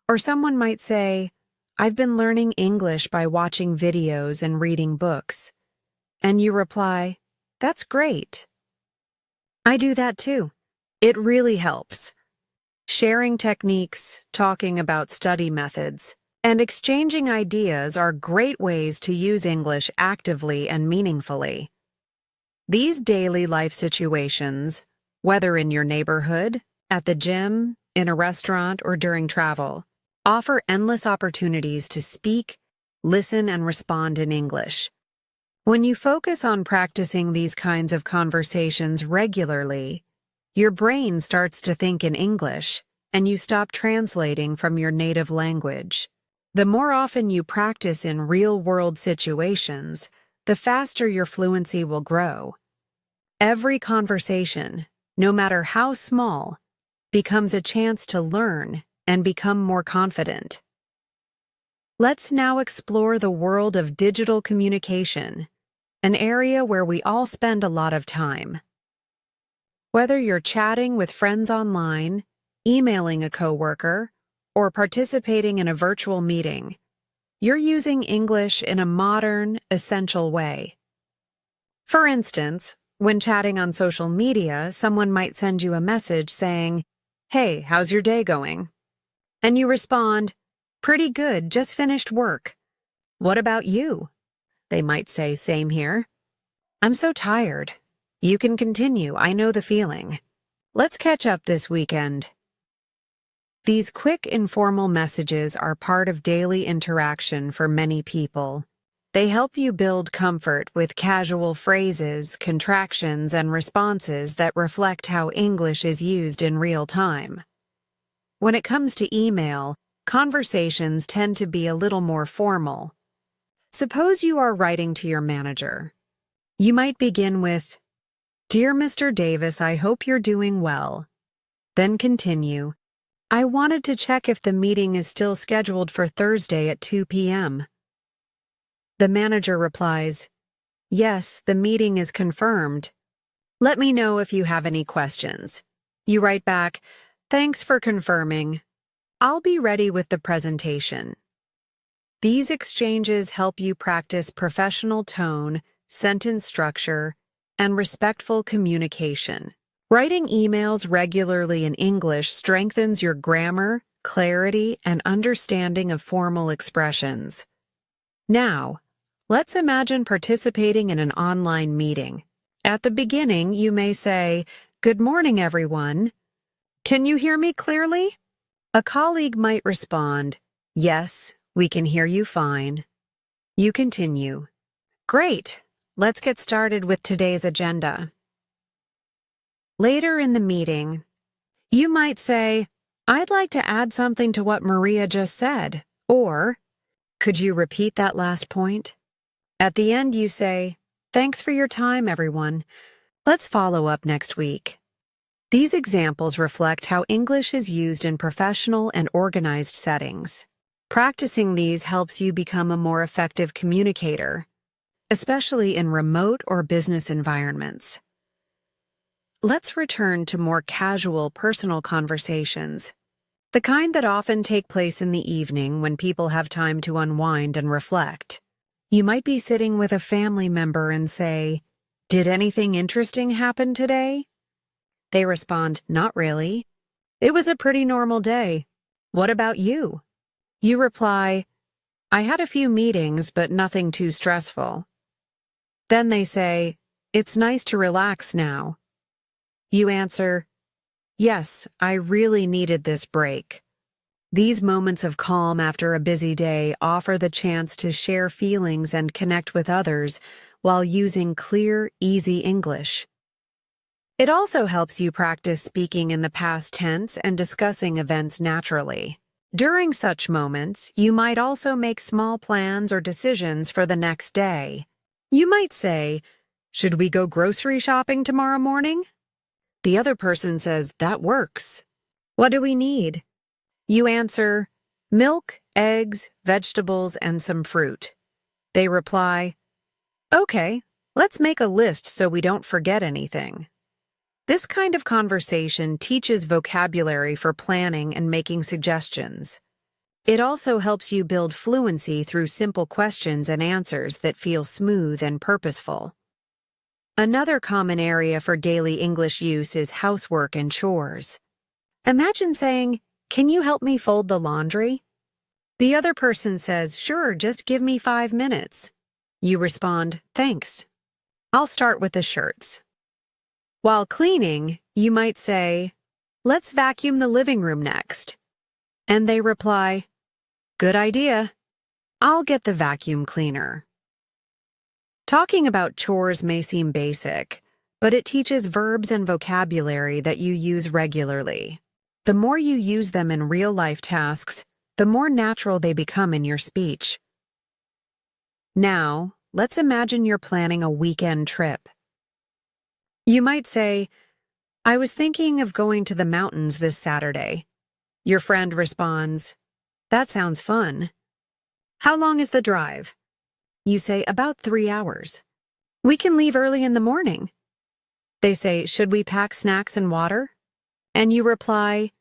Or someone might say, I've been learning English by watching videos and reading books. And you reply, that's great. I do that too. It really helps. Sharing techniques, talking about study methods, and exchanging ideas are great ways to use English actively and meaningfully. These daily life situations, whether in your neighborhood, at the gym, in a restaurant, or during travel, offer endless opportunities to speak, listen, and respond in English. When you focus on practicing these kinds of conversations regularly, your brain starts to think in English, and you stop translating from your native language. The more often you practice in real-world situations, the faster your fluency will grow. Every conversation, no matter how small, becomes a chance to learn and become more confident. Let's now explore the world of digital communication, an area where we all spend a lot of time. Whether you're chatting with friends online, emailing a coworker, or participating in a virtual meeting, you're using English in a modern, essential way. For instance, when chatting on social media, someone might send you a message saying, "Hey, how's your day going?" And you respond, "Pretty good, just finished work. What about you?" They might say, "Same here." "I'm so tired." You can continue, "I know the feeling. Let's catch up this weekend." These quick, informal messages are part of daily interaction for many people. They help you build comfort with casual phrases, contractions, and responses that reflect how English is used in real time. When it comes to email, conversations tend to be a little more formal. Suppose you are writing to your manager. You might begin with, "Dear Mr. Davis, I hope you're doing well." Then continue, "I wanted to check if the meeting is still scheduled for Thursday at 2 p.m. The manager replies, "Yes, the meeting is confirmed. Let me know if you have any questions." You write back, "Thanks for confirming. I'll be ready with the presentation." These exchanges help you practice professional tone, sentence structure, and respectful communication. Writing emails regularly in English strengthens your grammar, clarity, and understanding of formal expressions. Now, let's imagine participating in an online meeting. At the beginning, you may say, "Good morning, everyone. Can you hear me clearly?" A colleague might respond, "Yes, we can hear you fine." You continue, "Great. Let's get started with today's agenda." Later in the meeting, you might say, "I'd like to add something to what Maria just said," or, "Could you repeat that last point?" At the end, you say, "Thanks for your time, everyone. Let's follow up next week." These examples reflect how English is used in professional and organized settings. Practicing these helps you become a more effective communicator, especially in remote or business environments. Let's return to more casual, personal conversations, the kind that often take place in the evening when people have time to unwind and reflect. You might be sitting with a family member and say, "Did anything interesting happen today?" They respond, "Not really. It was a pretty normal day. What about you?" You reply, "I had a few meetings, but nothing too stressful." Then they say, "It's nice to relax now." You answer, "Yes, I really needed this break." These moments of calm after a busy day offer the chance to share feelings and connect with others while using clear, easy English. It also helps you practice speaking in the past tense and discussing events naturally. During such moments, you might also make small plans or decisions for the next day. You might say, "Should we go grocery shopping tomorrow morning?" The other person says, "That works." "What do we need?" You answer, "Milk, eggs, vegetables, and some fruit." They reply, "Okay, let's make a list so we don't forget anything." This kind of conversation teaches vocabulary for planning and making suggestions. It also helps you build fluency through simple questions and answers that feel smooth and purposeful. Another common area for daily English use is housework and chores. Imagine saying, "Can you help me fold the laundry?" The other person says, "Sure, just give me 5 minutes." You respond, "Thanks. I'll start with the shirts." While cleaning, you might say, "Let's vacuum the living room next." And they reply, "Good idea. I'll get the vacuum cleaner." Talking about chores may seem basic, but it teaches verbs and vocabulary that you use regularly. The more you use them in real-life tasks, the more natural they become in your speech. Now, let's imagine you're planning a weekend trip. You might say, I was thinking of going to the mountains this Saturday. Your friend responds, that sounds fun. How long is the drive? You say, about 3 hours. We can leave early in the morning. They say, should we pack snacks and water? And you reply,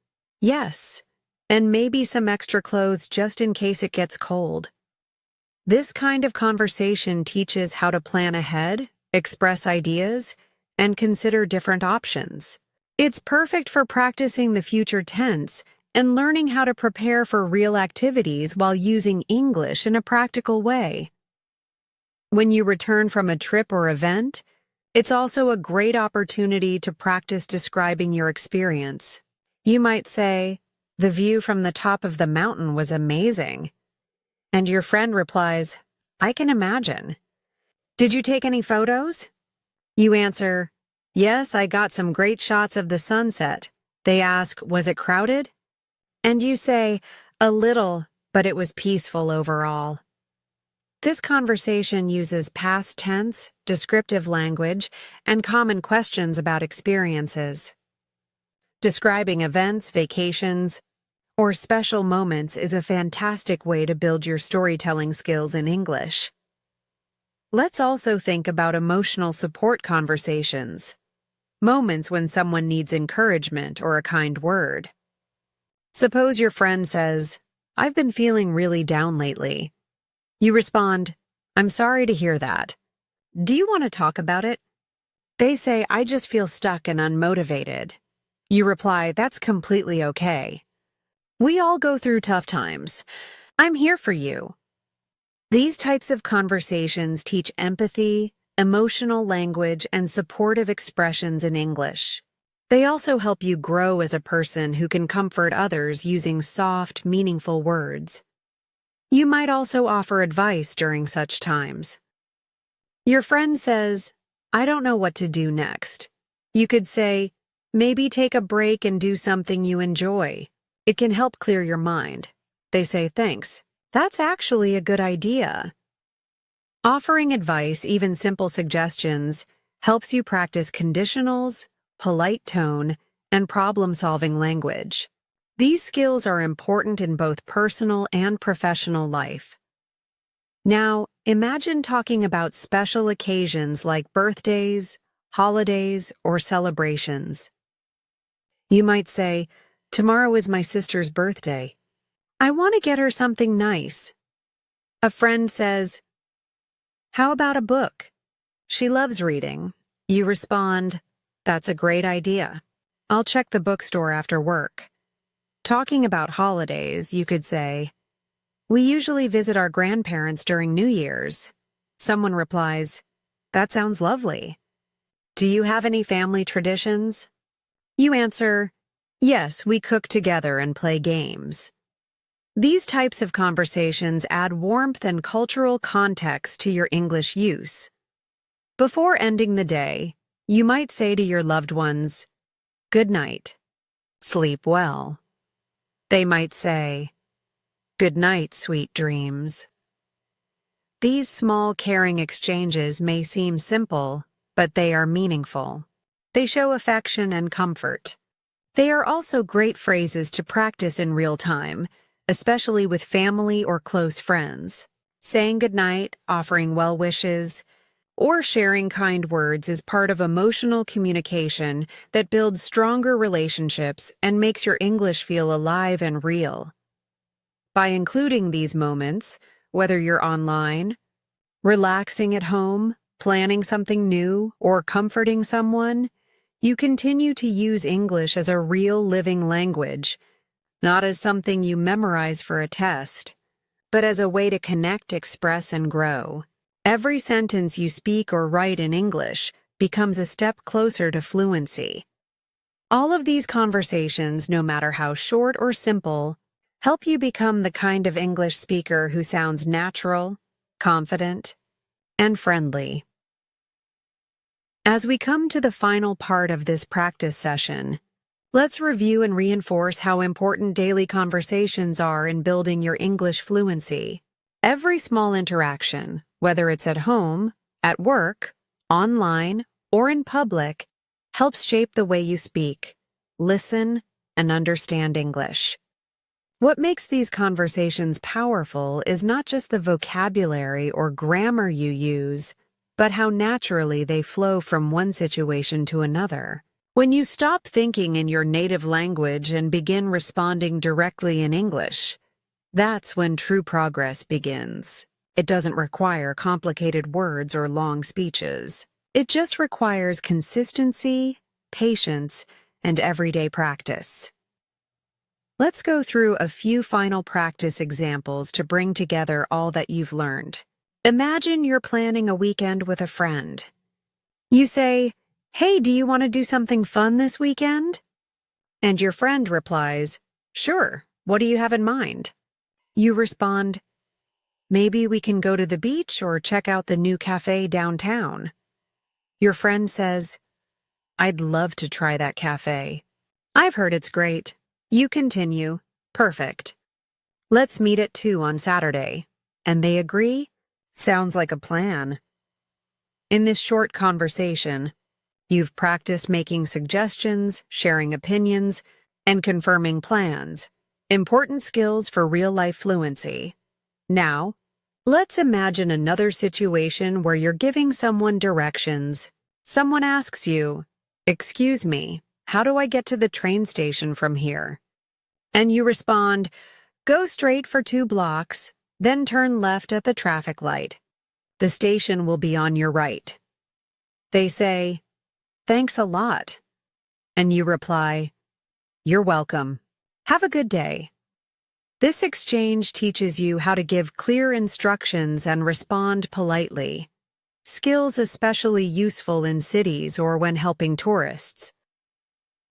yes, and maybe some extra clothes just in case it gets cold. This kind of conversation teaches how to plan ahead, express ideas, and consider different options. It's perfect for practicing the future tense and learning how to prepare for real activities while using English in a practical way. When you return from a trip or event, it's also a great opportunity to practice describing your experience. You might say, the view from the top of the mountain was amazing. And your friend replies, I can imagine. Did you take any photos? You answer, yes, I got some great shots of the sunset. They ask, was it crowded? And you say, a little, but it was peaceful overall. This conversation uses past tense, descriptive language, and common questions about experiences. Describing events, vacations, or special moments is a fantastic way to build your storytelling skills in English. Let's also think about emotional support conversations, moments when someone needs encouragement or a kind word. Suppose your friend says, I've been feeling really down lately. You respond, I'm sorry to hear that. Do you want to talk about it? They say, I just feel stuck and unmotivated. You reply, that's completely okay. We all go through tough times. I'm here for you. These types of conversations teach empathy, emotional language, and supportive expressions in English. They also help you grow as a person who can comfort others using soft, meaningful words. You might also offer advice during such times. Your friend says, I don't know what to do next. You could say, maybe take a break and do something you enjoy. It can help clear your mind. They say, thanks. That's actually a good idea. Offering advice, even simple suggestions, helps you practice conditionals, polite tone, and problem-solving language. These skills are important in both personal and professional life. Now, imagine talking about special occasions like birthdays, holidays, or celebrations. You might say, tomorrow is my sister's birthday. I want to get her something nice. A friend says, how about a book? She loves reading. You respond, that's a great idea. I'll check the bookstore after work. Talking about holidays, you could say, we usually visit our grandparents during New Year's. Someone replies, that sounds lovely. Do you have any family traditions? You answer, yes, we cook together and play games. These types of conversations add warmth and cultural context to your English use. Before ending the day, you might say to your loved ones, good night, sleep well. They might say, good night, sweet dreams. These small, caring exchanges may seem simple, but they are meaningful. They show affection and comfort. They are also great phrases to practice in real time, especially with family or close friends. Saying goodnight, offering well wishes, or sharing kind words is part of emotional communication that builds stronger relationships and makes your English feel alive and real. By including these moments, whether you're online, relaxing at home, planning something new, or comforting someone, you continue to use English as a real living language, not as something you memorize for a test, but as a way to connect, express, and grow. Every sentence you speak or write in English becomes a step closer to fluency. All of these conversations, no matter how short or simple, help you become the kind of English speaker who sounds natural, confident, and friendly. As we come to the final part of this practice session, let's review and reinforce how important daily conversations are in building your English fluency. Every small interaction, whether it's at home, at work, online, or in public, helps shape the way you speak, listen, and understand English. What makes these conversations powerful is not just the vocabulary or grammar you use, but how naturally they flow from one situation to another. When you stop thinking in your native language and begin responding directly in English, that's when true progress begins. It doesn't require complicated words or long speeches. It just requires consistency, patience, and everyday practice. Let's go through a few final practice examples to bring together all that you've learned. Imagine you're planning a weekend with a friend. You say, "Hey, do you want to do something fun this weekend?" And your friend replies, "Sure, what do you have in mind?" You respond, "Maybe we can go to the beach or check out the new cafe downtown." Your friend says, "I'd love to try that cafe. I've heard it's great." You continue, "Perfect. Let's meet at 2 on Saturday." And they agree? Sounds like a plan. In this short conversation, you've practiced making suggestions, sharing opinions, and confirming plans. Important skills for real-life fluency. Now, let's imagine another situation where you're giving someone directions. Someone asks you, "Excuse me, how do I get to the train station from here?" And you respond, "Go straight for 2 blocks, then turn left at the traffic light. The station will be on your right." They say, "Thanks a lot." And you reply, "You're welcome. Have a good day." This exchange teaches you how to give clear instructions and respond politely. Skills especially useful in cities or when helping tourists.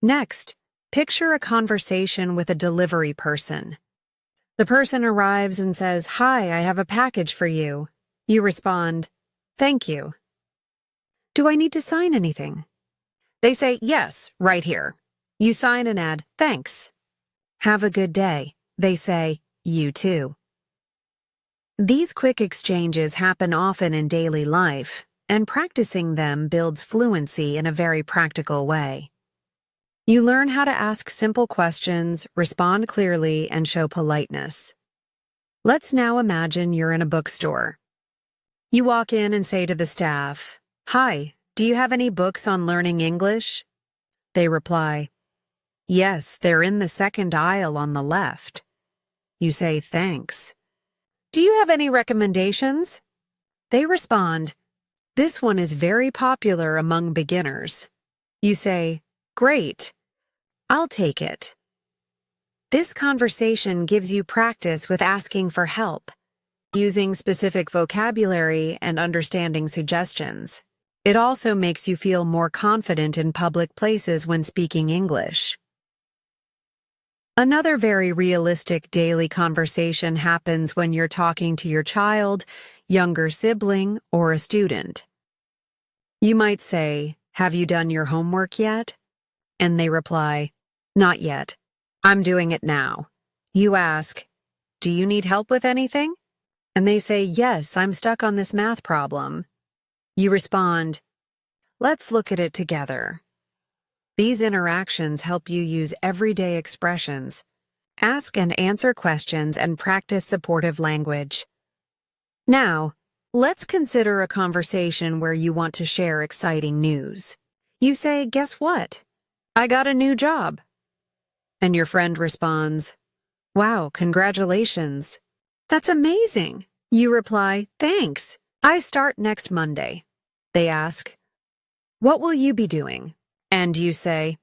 Next, picture a conversation with a delivery person. The person arrives and says, "Hi, I have a package for you." You respond, "Thank you." "Do I need to sign anything?" They say, "Yes, right here." You sign and add, "Thanks." "Have a good day." They say, "You too." These quick exchanges happen often in daily life, and practicing them builds fluency in a very practical way. You learn how to ask simple questions, respond clearly, and show politeness. Let's now imagine you're in a bookstore. You walk in and say to the staff, "Hi, do you have any books on learning English?" They reply, "Yes, they're in the second aisle on the left." You say, "Thanks." "Do you have any recommendations?" They respond, "This one is very popular among beginners." You say, "Great. I'll take it." This conversation gives you practice with asking for help, using specific vocabulary and understanding suggestions. It also makes you feel more confident in public places when speaking English. Another very realistic daily conversation happens when you're talking to your child, younger sibling, or a student. You might say, "Have you done your homework yet?" And they reply, "Not yet. I'm doing it now." You ask, "Do you need help with anything?" And they say, "Yes, I'm stuck on this math problem." You respond, "Let's look at it together." These interactions help you use everyday expressions, ask and answer questions, and practice supportive language. Now, let's consider a conversation where you want to share exciting news. You say, "Guess what? I got a new job." And your friend responds, "Wow, congratulations." "That's amazing." You reply, "Thanks. I start next Monday." They ask, "What will you be doing?" And you say,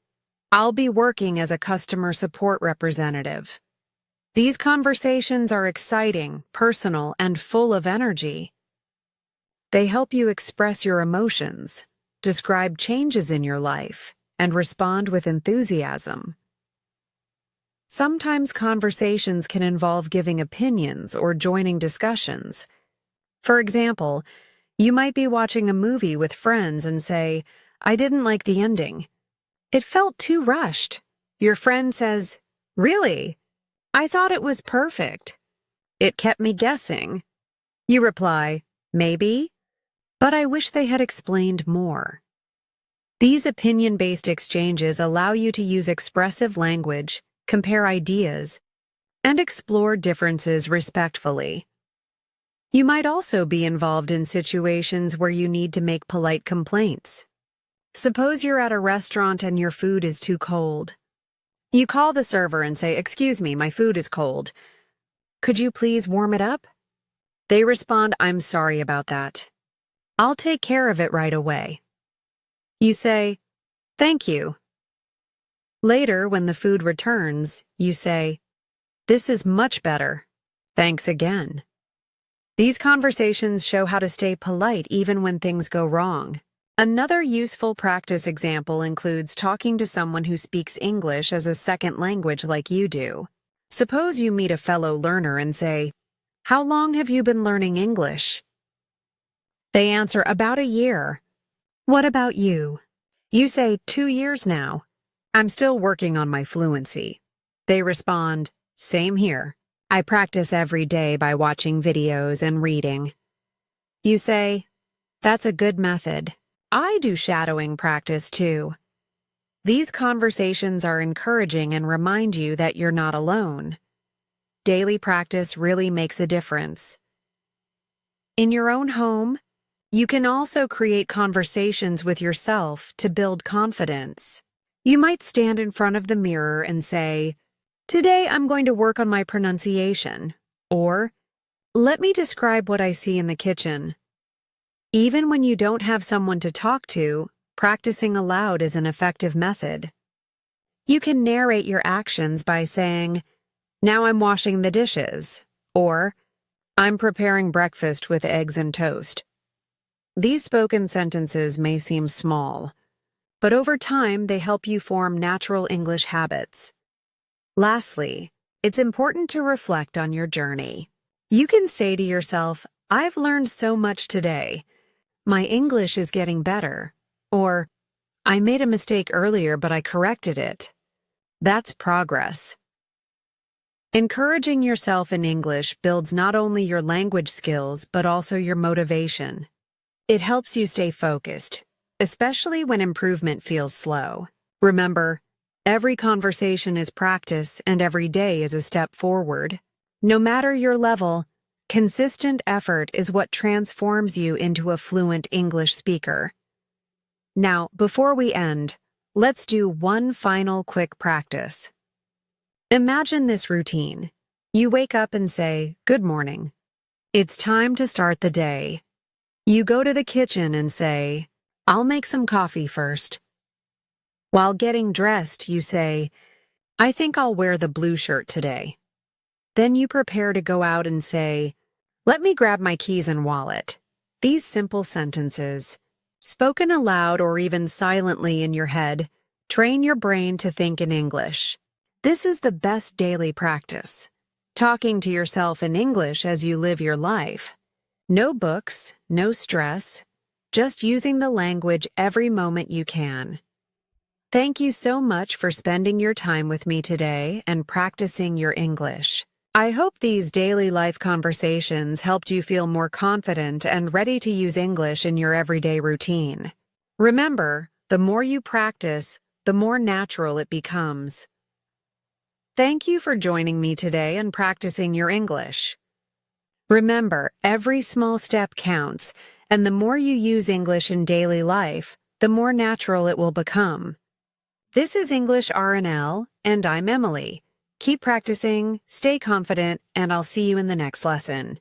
"I'll be working as a customer support representative." These conversations are exciting, personal, and full of energy. They help you express your emotions, describe changes in your life, and respond with enthusiasm. Sometimes conversations can involve giving opinions or joining discussions. For example, you might be watching a movie with friends and say, "I didn't like the ending. It felt too rushed." Your friend says, "Really? I thought it was perfect. It kept me guessing." You reply, "Maybe, but I wish they had explained more." These opinion-based exchanges allow you to use expressive language, compare ideas, and explore differences respectfully. You might also be involved in situations where you need to make polite complaints. Suppose you're at a restaurant and your food is too cold. You call the server and say, "Excuse me, my food is cold. Could you please warm it up?" They respond, "I'm sorry about that. I'll take care of it right away." You say, "Thank you." Later, when the food returns, you say, "This is much better. Thanks again." These conversations show how to stay polite even when things go wrong. Another useful practice example includes talking to someone who speaks English as a second language like you do. Suppose you meet a fellow learner and say, "How long have you been learning English?" They answer, "About a year." "What about you?" You say, "2 years now. I'm still working on my fluency." They respond, "Same here. I practice every day by watching videos and reading." You say, "That's a good method. I do shadowing practice too." These conversations are encouraging and remind you that you're not alone. Daily practice really makes a difference. In your own home, you can also create conversations with yourself to build confidence. You might stand in front of the mirror and say, "Today I'm going to work on my pronunciation," or "Let me describe what I see in the kitchen." Even when you don't have someone to talk to, practicing aloud is an effective method. You can narrate your actions by saying, "Now I'm washing the dishes," or "I'm preparing breakfast with eggs and toast." These spoken sentences may seem small, but over time they help you form natural English habits. Lastly, it's important to reflect on your journey. You can say to yourself, "I've learned so much today. My English is getting better," or "I made a mistake earlier but I corrected it." That's progress. Encouraging yourself in English builds not only your language skills but also your motivation. It helps you stay focused, especially when improvement feels slow. Remember, every conversation is practice and every day is a step forward. No matter your level, consistent effort is what transforms you into a fluent English speaker. Now, before we end, let's do one final quick practice. Imagine this routine. You wake up and say, "Good morning. It's time to start the day." You go to the kitchen and say, "I'll make some coffee first." While getting dressed, you say, "I think I'll wear the blue shirt today." Then you prepare to go out and say, "Let me grab my keys and wallet." These simple sentences, spoken aloud or even silently in your head, train your brain to think in English. This is the best daily practice, talking to yourself in English as you live your life. No books, no stress, just using the language every moment you can. Thank you so much for spending your time with me today and practicing your English. I hope these daily life conversations helped you feel more confident and ready to use English in your everyday routine. Remember, the more you practice, the more natural it becomes. Thank you for joining me today and practicing your English. Remember, every small step counts, and the more you use English in daily life, the more natural it will become. This is English R&L, and I'm Emily. Keep practicing, stay confident, and I'll see you in the next lesson.